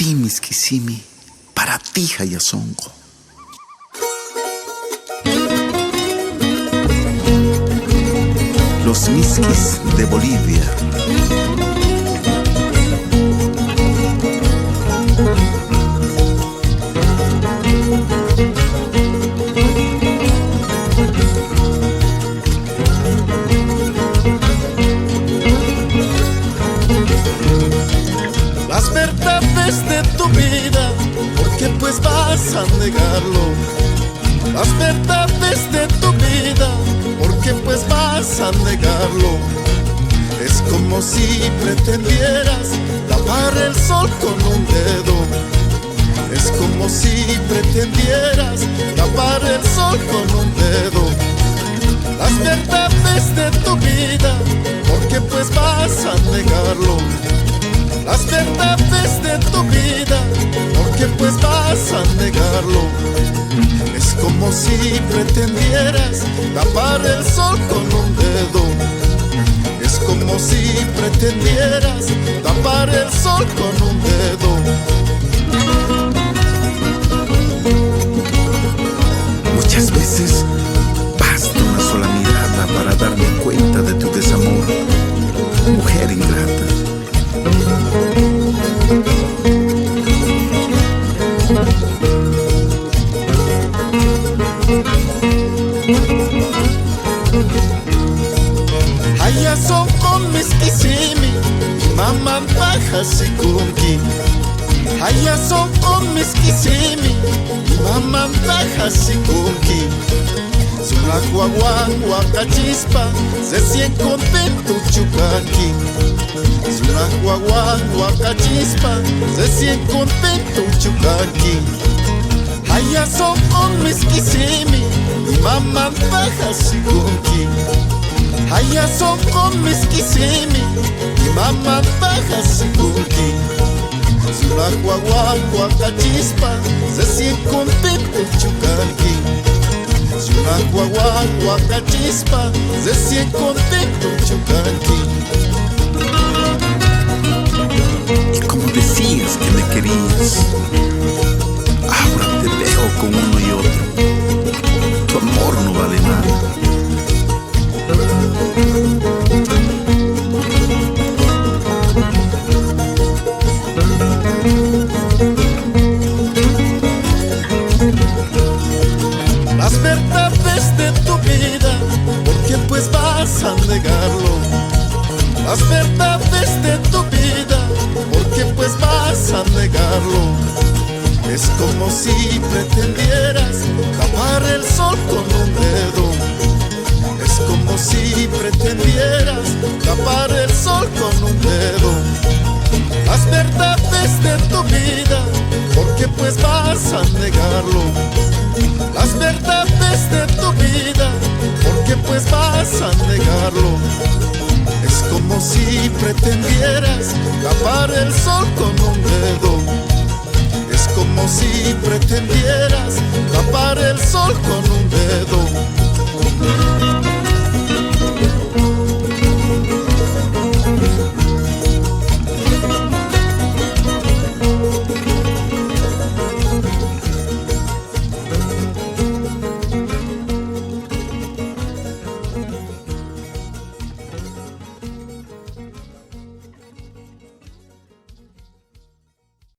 ti, Miskissimi, para ti, Hayasongo. Los Miskis de Bolivia. Las verdades de tu vida, ¿por qué pues vas a negarlo? Las verdades de tu vida, ¿por qué pues vas a negarlo? Es como si pretendieras tapar el sol con un dedo. Es como si pretendieras tapar el sol con un dedo. Las verdades de tu vida, ¿por qué pues vas a negarlo? Las verdades de tu vida, ¿por qué pues vas a negarlo? Es como si pretendieras tapar el sol con un dedo. Es como si pretendieras tapar el sol con un dedo. Muchas veces basta una sola mirada para darme cuenta de tu desamor, mujer ingrata. Hayasongo Miskissimi, Maman Tajasikunki. Hayasongo Miskissimi, Maman Tajasikunki. Sunahuahuan Huacachispa, se sien contento Chucanqui. Sunahuahuan Huacachispa, se sien contento Chucanqui. Hayasongo Miskissimi, Maman Tajasikunki. Hayasongo Miskissimi, Maman Tajasikunki. Sunahuahuan Huacachispa, se sien contento Chucanqui. Sunahuahuan Huacachispa, se sien contento Chucanqui. Y como decías que me querías, ahora te veo con uno y otro. Tu amor no vale nada. Las verdades de tu vida, ¿por qué pues vas a negarlo? Las verdades de tu vida, ¿por qué pues vas a negarlo? Es como si pretendieras tapar el sol con un dedo. Es como si pretendieras tapar el sol con un dedo. Las verdades de tu vida, ¿por qué pues vas a negarlo? Las verdades de tu vida, ¿por qué pues vas a negarlo? Es como si pretendieras tapar el sol con un dedo. Es como si pretendieras